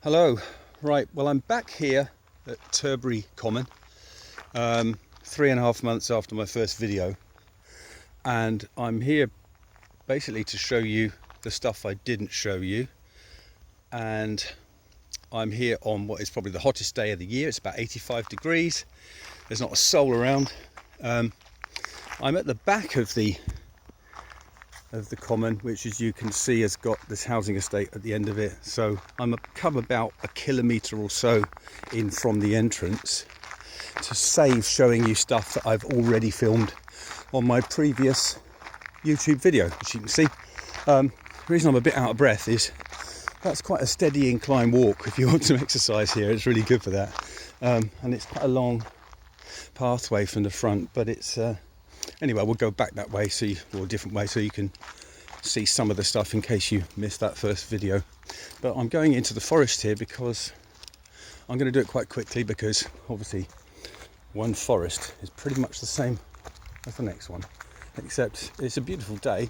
Hello. Right, well, I'm back here at Turbary Common 3.5 months after my first video, and I'm here basically to show you the stuff I didn't show you. And I'm here on what is probably the hottest day of the year. It's about 85 degrees. There's not a soul around. I'm at the back of the common, which, as you can see, has got this housing estate at the end of it. So I'm come about a kilometre or so in from the entrance to save showing you stuff that I've already filmed on my previous YouTube video, as you can see. The reason I'm a bit out of breath is that's quite a steady incline walk. If you want some exercise here, it's really good for that. And it's quite a long pathway from the front, but it's anyway, we'll go back that way, or a different way, so you can see some of the stuff in case you missed that first video. But I'm going into the forest here because I'm going to do it quite quickly, because obviously one forest is pretty much the same as the next one, except it's a beautiful day,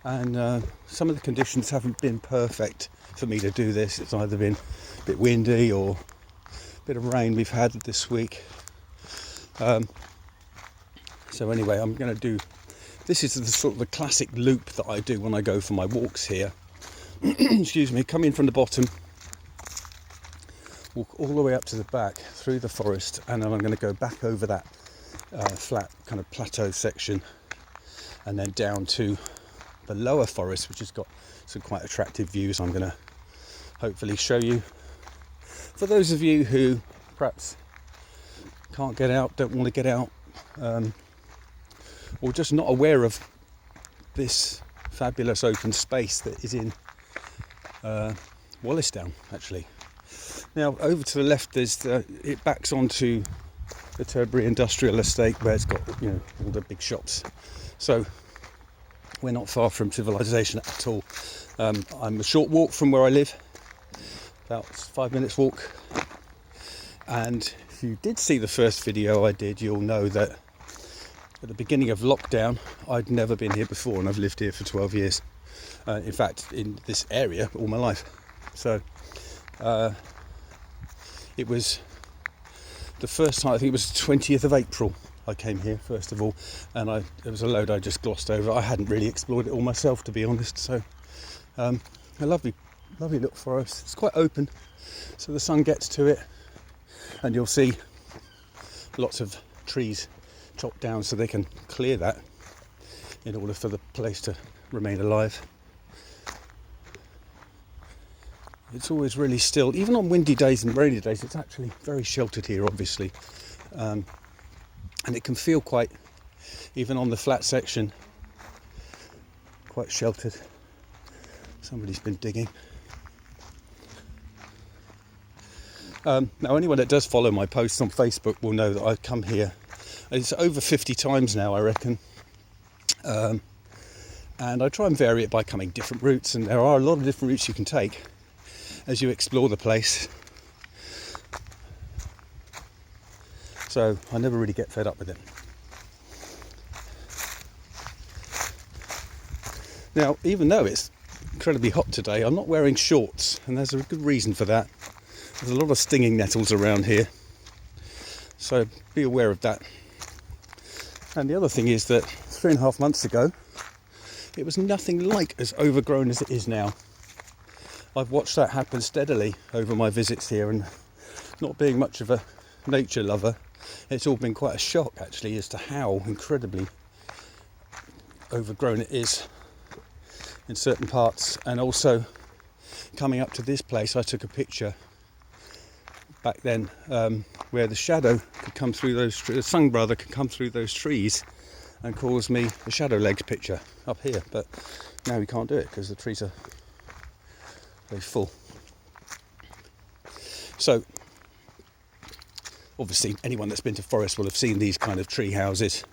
and some of the conditions haven't been perfect for me to do this. It's either been a bit windy or a bit of rain we've had this week. So anyway, I'm going to do, this is the sort of the classic loop that I do when I go for my walks here. Excuse me, come in from the bottom, walk all the way up to the back through the forest, and then I'm going to go back over that flat kind of plateau section, and then down to the lower forest, which has got some quite attractive views I'm going to hopefully show you. For those of you who perhaps can't get out, don't want to get out, or just not aware of this fabulous open space that is in Wallisdown, actually. Now, over to the left, there's it backs onto the Turbary Industrial Estate, where it's got, you know, all the big shops. So we're not far from civilization at all. I'm a short walk from where I live, about 5 minutes walk. And if you did see the first video I did, you'll know that at the beginning of lockdown, I'd never been here before, and I've lived here for 12 years. In fact, in this area all my life. So it was the first time, I think it was the 20th of April I came here, first of all, and there was a load I just glossed over. I hadn't really explored it all myself, to be honest. So a lovely little forest. It's quite open, so the sun gets to it, and you'll see lots of trees chopped down so they can clear that in order for the place to remain alive. It's always really still, even on windy days and rainy days. It's actually very sheltered here, obviously, and it can feel quite, even on the flat section, quite sheltered. Somebody's been digging. Now, anyone that does follow my posts on Facebook will know that I've come here, it's over 50 times now, I reckon. And I try and vary it by coming different routes, and there are a lot of different routes you can take as you explore the place. So I never really get fed up with it. Now, even though it's incredibly hot today, I'm not wearing shorts, and there's a good reason for that. There's a lot of stinging nettles around here, so be aware of that. And the other thing is that 3.5 months ago, it was nothing like as overgrown as it is now. I've watched that happen steadily over my visits here, and not being much of a nature lover, it's all been quite a shock, actually, as to how incredibly overgrown it is in certain parts. And also, coming up to this place, I took a picture back then where the shadow could come through those trees, the sun brother could come through those trees and cause me a shadow legs picture up here. But now we can't do it because the trees are very full. So obviously anyone that's been to forest will have seen these kind of tree houses.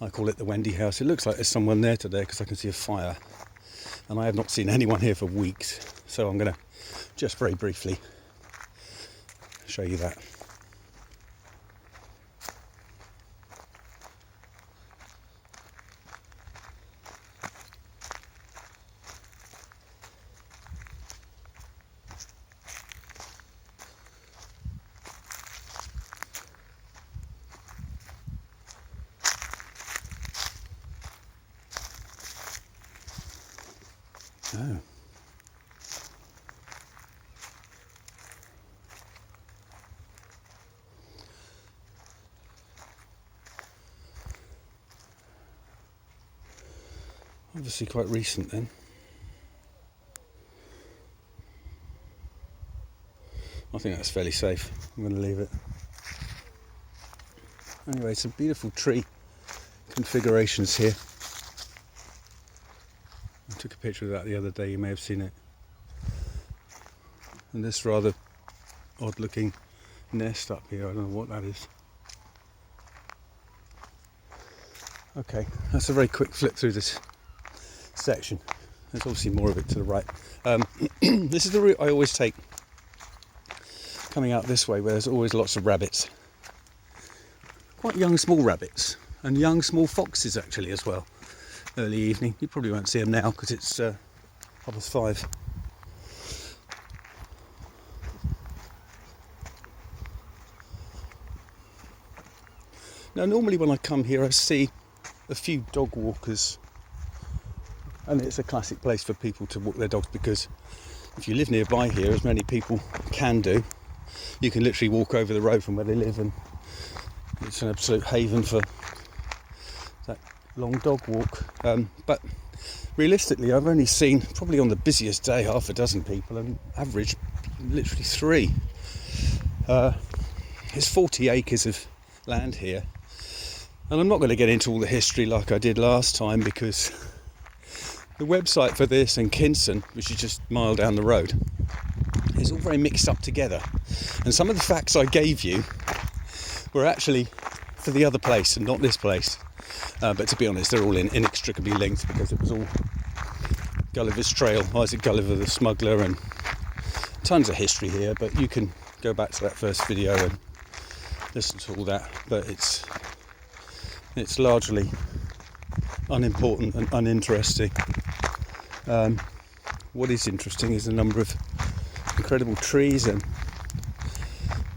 I call it the Wendy house. It looks like there's someone there today because I can see a fire, and I have not seen anyone here for weeks. So I'm going to just very briefly show you that. Obviously quite recent then. I think that's fairly safe. I'm going to leave it. Anyway, some beautiful tree configurations here. I took a picture of that the other day, you may have seen it. And this rather odd looking nest up here, I don't know what that is. Okay, that's a very quick flip through this section. There's obviously more of it to the right. This is the route I always take coming out this way, where there's always lots of rabbits. Quite young small rabbits, and young small foxes actually as well. Early evening, you probably won't see them now because it's 5:30. Now normally when I come here I see a few dog walkers, and it's a classic place for people to walk their dogs, because if you live nearby here, as many people can do, you can literally walk over the road from where they live, and it's an absolute haven for that long dog walk. But realistically, I've only seen, probably on the busiest day, half a dozen people, and average literally 3. It's 40 acres of land here, and I'm not going to get into all the history like I did last time, because the website for this and Kinson, which is just a mile down the road, is all very mixed up together, and some of the facts I gave you were actually for the other place and not this place, but to be honest, they're all inextricably linked, because it was all Gulliver's Trail, Isaac Gulliver the smuggler, and tons of history here, but you can go back to that first video and listen to all that. But it's largely unimportant and uninteresting. What is interesting is the number of incredible trees and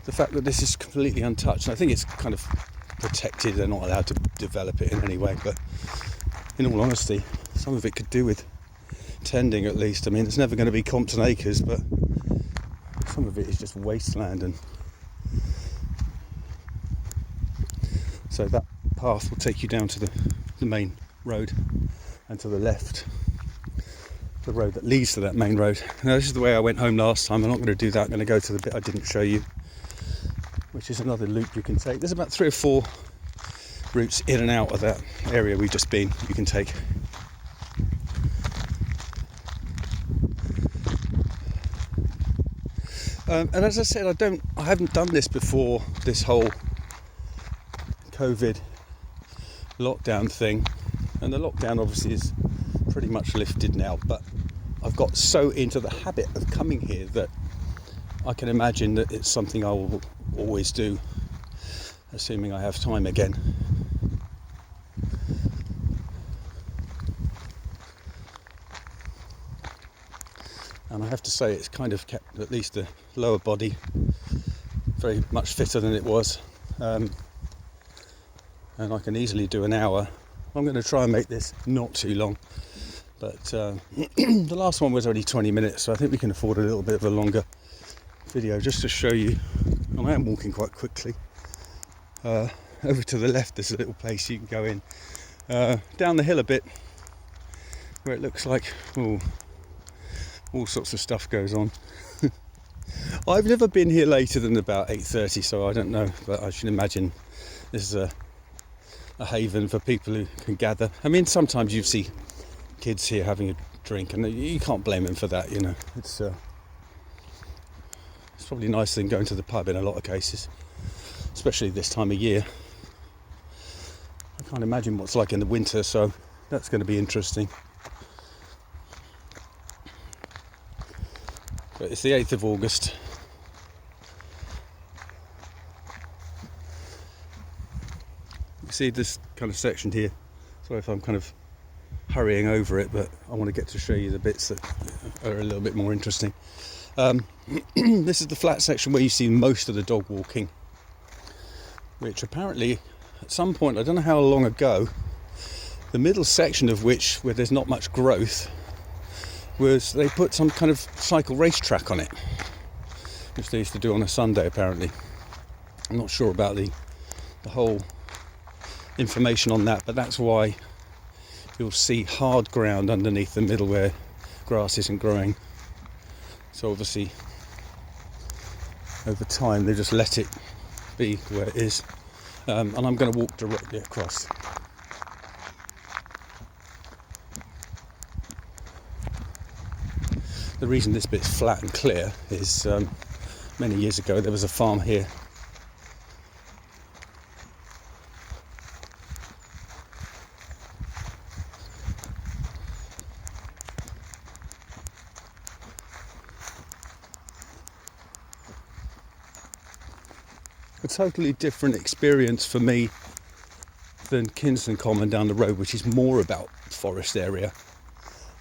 the fact that this is completely untouched. And I think it's kind of protected, they're not allowed to develop it in any way, but in all honesty, some of it could do with tending at least. I mean, it's never going to be Compton Acres, but some of it is just wasteland, and so that path will take you down to the main road, and to the left, the road that leads to that main road. Now, this is the way I went home last time. I'm not going to do that. I'm going to go to the bit I didn't show you, which is another loop you can take. There's about 3 or 4 routes in and out of that area we've just been, you can take. And as I said, I haven't done this before, this whole COVID lockdown thing, and the lockdown obviously is pretty much lifted now, but I've got so into the habit of coming here that I can imagine that it's something I will always do, assuming I have time again. And I have to say, it's kind of kept at least the lower body very much fitter than it was, and I can easily do an hour. I'm going to try and make this not too long, but the last one was only 20 minutes, so I think we can afford a little bit of a longer video just to show you. And I am walking quite quickly. Over to the left there's a little place you can go in, down the hill a bit, where it looks like all sorts of stuff goes on. I've never been here later than about 8:30, so I don't know, but I should imagine this is a haven for people who can gather. I mean, sometimes you see kids here having a drink, and you can't blame them for that, you know. It's probably nicer than going to the pub in a lot of cases, especially this time of year. I can't imagine what's like in the winter, so that's going to be interesting. But it's the 8th of August. You see this kind of section here. Sorry if I'm kind of hurrying over it, but I want to get to show you the bits that are a little bit more interesting. This is the flat section where you see most of the dog walking, which apparently at some point, I don't know how long ago, the middle section of which, where there's not much growth, was they put some kind of cycle racetrack on it, which they used to do on a Sunday apparently. I'm not sure about the whole information on that, but that's why you'll see hard ground underneath the middle where grass isn't growing. So obviously over time they just let it be where it is. And I'm going to walk directly across. The reason this bit's flat and clear is many years ago there was a farm here. A totally different experience for me than Kinston Common down the road, which is more about forest area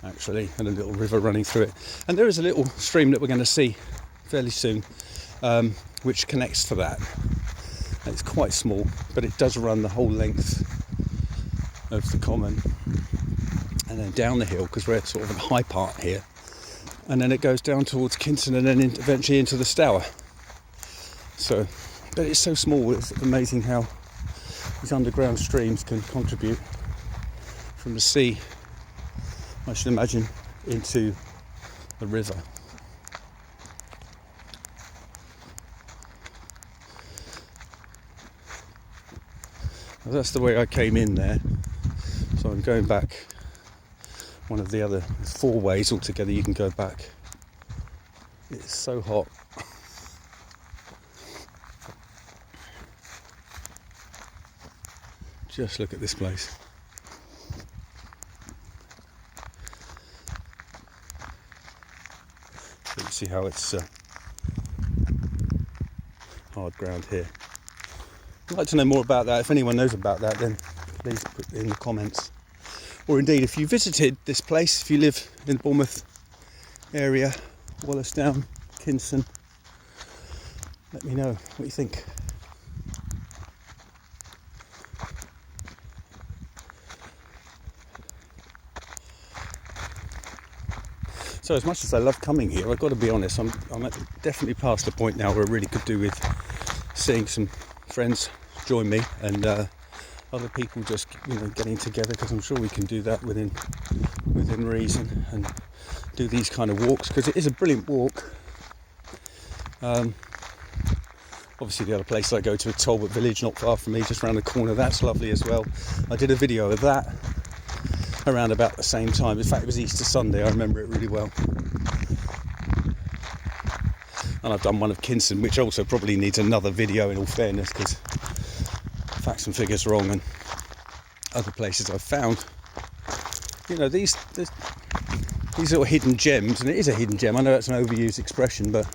actually, and a little river running through it. And there is a little stream that we're going to see fairly soon, which connects to that. And it's quite small, but it does run the whole length of the common and then down the hill, because we're sort of in a high part here, and then it goes down towards Kinston and then eventually into the Stour. So, but it's so small, it's amazing how these underground streams can contribute from the sea, I should imagine, into the river. Well, that's the way I came in there, so I'm going back one of the other 4 ways altogether you can go back. It's so hot. Just look at this place. So you see how it's hard ground here. I'd like to know more about that. If anyone knows about that, then please put it in the comments. Or indeed, if you visited this place, if you live in the Bournemouth area, Wallasdown, Kinston, let me know what you think. So as much as I love coming here, I've got to be honest, I'm definitely past the point now where I really could do with seeing some friends join me and other people just getting together, because I'm sure we can do that within reason and do these kind of walks, because it is a brilliant walk. Obviously the other place I go to is Talbot Village, not far from me, just around the corner. That's lovely as well. I did a video of that around about the same time. In fact, it was Easter Sunday, I remember it really well. And I've done one of Kinston, which also probably needs another video in all fairness, because facts and figures wrong, and other places I've found, these little hidden gems, and it is a hidden gem. I know that's an overused expression, but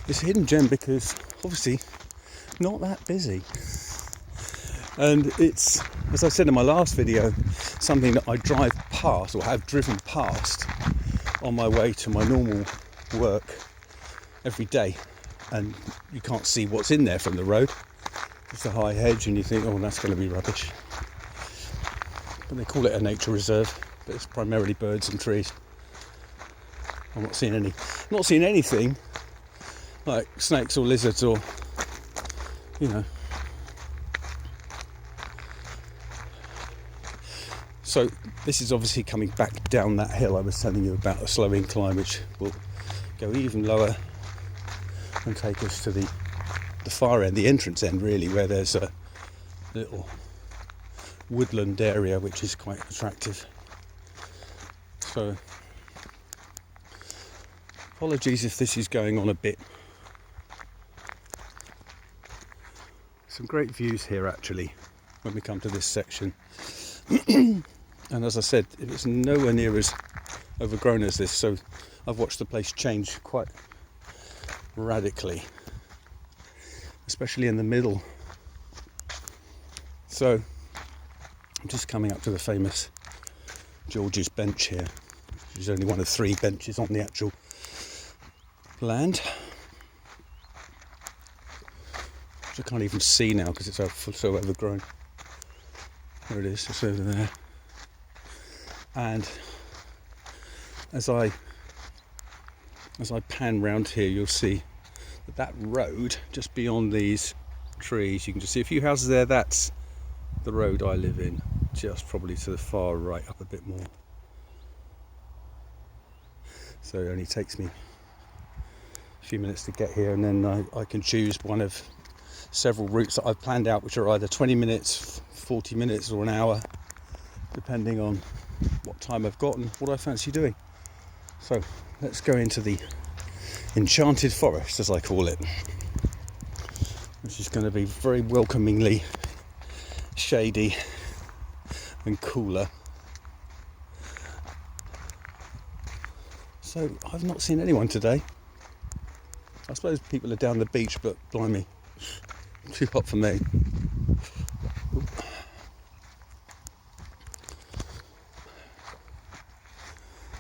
it's a hidden gem because obviously not that busy. And it's, as I said in my last video, something that I drive past or have driven past on my way to my normal work every day, and you can't see what's in there from the road. It's a high hedge and you think, oh, that's going to be rubbish. But they call it a nature reserve, but it's primarily birds and trees. I'm not seeing anything like snakes or lizards or So this is obviously coming back down that hill I was telling you about, a slow incline which will go even lower and take us to the far end, the entrance end really, where there's a little woodland area which is quite attractive. So apologies if this is going on a bit. Some great views here actually when we come to this section. And as I said, it's nowhere near as overgrown as this, so I've watched the place change quite radically, especially in the middle. So I'm just coming up to the famous George's Bench here, which is only one of 3 benches on the actual land, which I can't even see now because it's so overgrown. There it is, it's over there. And as I pan round here, you'll see that road just beyond these trees, you can just see a few houses there. That's the road I live in. just probably to the far right up a bit more. So it only takes me a few minutes to get here, and then I can choose one of several routes that I've planned out, which are either 20 minutes, 40 minutes or an hour, depending on what time I've got and what I fancy doing. So let's go into the enchanted forest, as I call it, which is going to be very welcomingly shady and cooler. So I've not seen anyone today. I suppose people are down the beach, but blimey, too hot for me.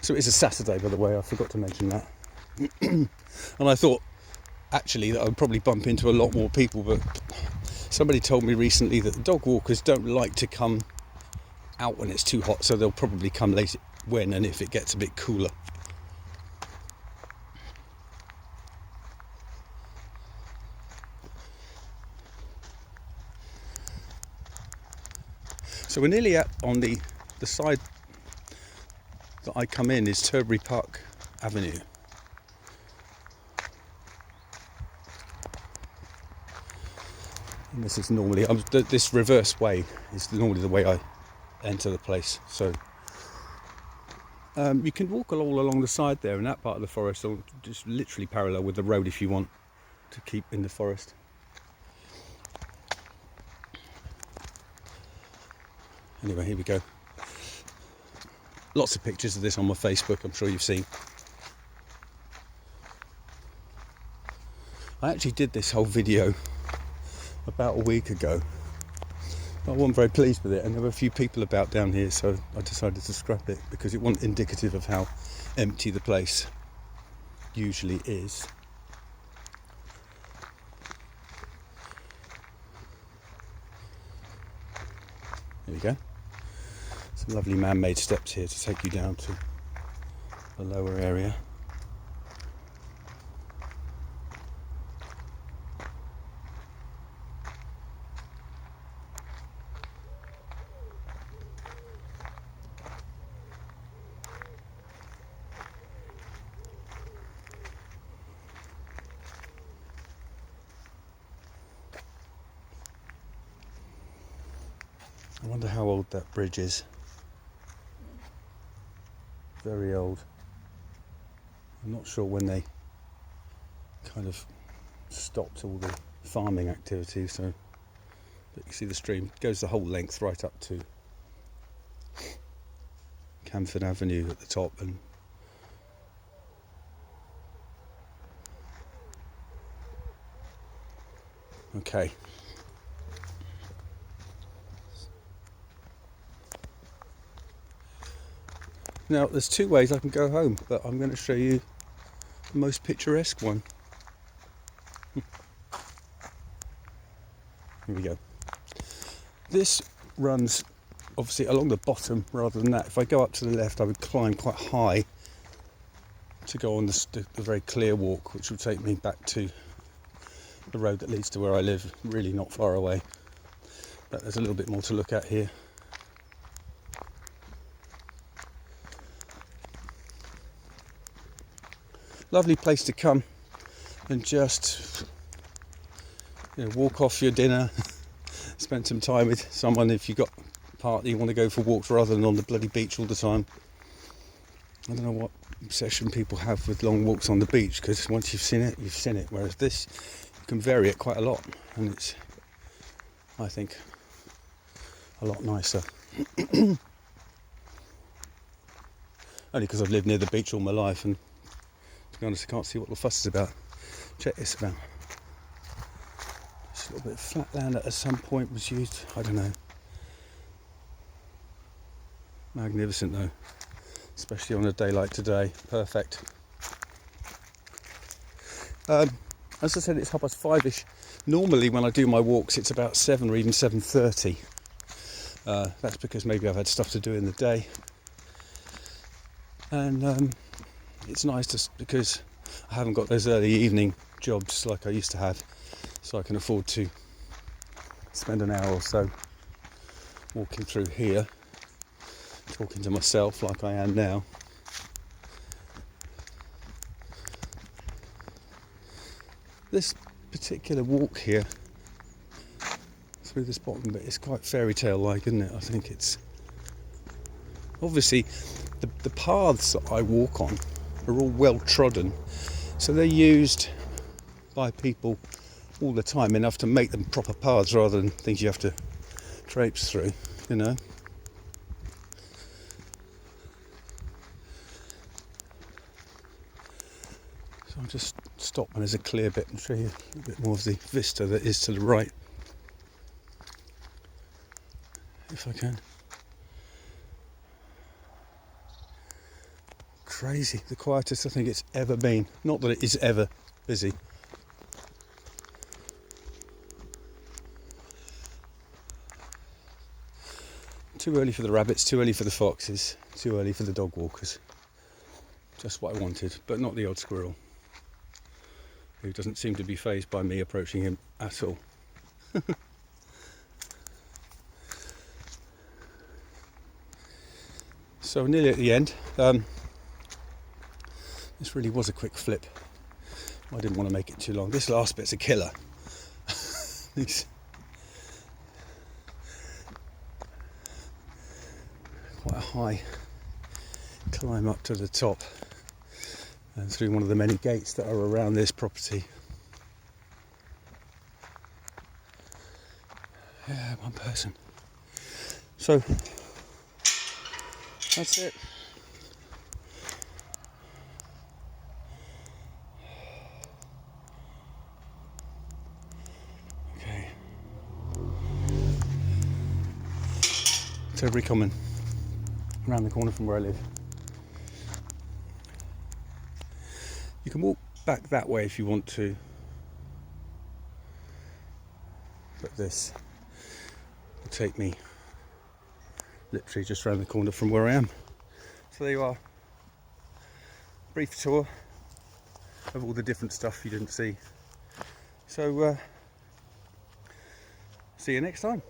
So it's a Saturday, by the way, I forgot to mention that. And I thought actually that I would probably bump into a lot more people, but somebody told me recently that the dog walkers don't like to come out when it's too hot, so they'll probably come late when and if it gets a bit cooler. So we're nearly on the side that I come in is Turbary Park Avenue. And this is normally, this reverse way is normally the way I enter the place. So you can walk all along the side there in that part of the forest, or just literally parallel with the road if you want to keep in the forest. Anyway, here we go. Lots of pictures of this on my Facebook, I'm sure you've seen. I actually did this whole video about a week ago. I wasn't very pleased with it, and there were a few people about down here, so I decided to scrap it because it wasn't indicative of how empty the place usually is. There we go. Some lovely man-made steps here to take you down to the lower area. I wonder how old that bridge is. Very old. I'm not sure when they kind of stopped all the farming activity, so but you see the stream goes the whole length right up to Camford Avenue at the top, and okay. Now, there's two ways I can go home, but I'm going to show you the most picturesque one. Here we go. This runs obviously along the bottom rather than that. If I go up to the left, I would climb quite high to go on the very clear walk, which will take me back to the road that leads to where I live, really not far away. But there's a little bit more to look at here. Lovely place to come and just walk off your dinner, spend some time with someone if you've got a partner you want to go for walks rather than on the bloody beach all the time. I don't know what obsession people have with long walks on the beach, because once you've seen it, you've seen it. Whereas this, you can vary it quite a lot, and it's, I think, a lot nicer. Only because I've lived near the beach all my life, and to be honest, I can't see what the fuss is about. Check this about. Just a little bit of flat land that at some point was used, I don't know. Magnificent though, especially on a day like today. Perfect. As I said, it's 5:30ish. Normally when I do my walks it's about 7 or even 7:30. That's because maybe I've had stuff to do in the day. And it's nice because I haven't got those early evening jobs like I used to have, so I can afford to spend an hour or so walking through here, talking to myself like I am now. This particular walk here through this bottom bit is quite fairy tale like, isn't it? I think it's obviously the paths that I walk on are all well trodden, so they're used by people all the time, enough to make them proper paths rather than things you have to traipse through, you know. So I'll just stop when there's a clear bit and show you a bit more of the vista that is to the right, if I can. Crazy, the quietest I think it's ever been. Not that it is ever busy. Too early for the rabbits, too early for the foxes, too early for the dog walkers. Just what I wanted, but not the odd squirrel, who doesn't seem to be fazed by me approaching him at all. So nearly at the end. This really was a quick flip. I didn't want to make it too long. This last bit's a killer. Quite a high climb up to the top and through one of the many gates that are around this property. Yeah, one person. So that's it. Okay. Turbary Common, around the corner from where I live. You can walk back that way if you want to, but this will take me literally just around the corner from where I am. So there you are, brief tour of all the different stuff you didn't see. So see you next time.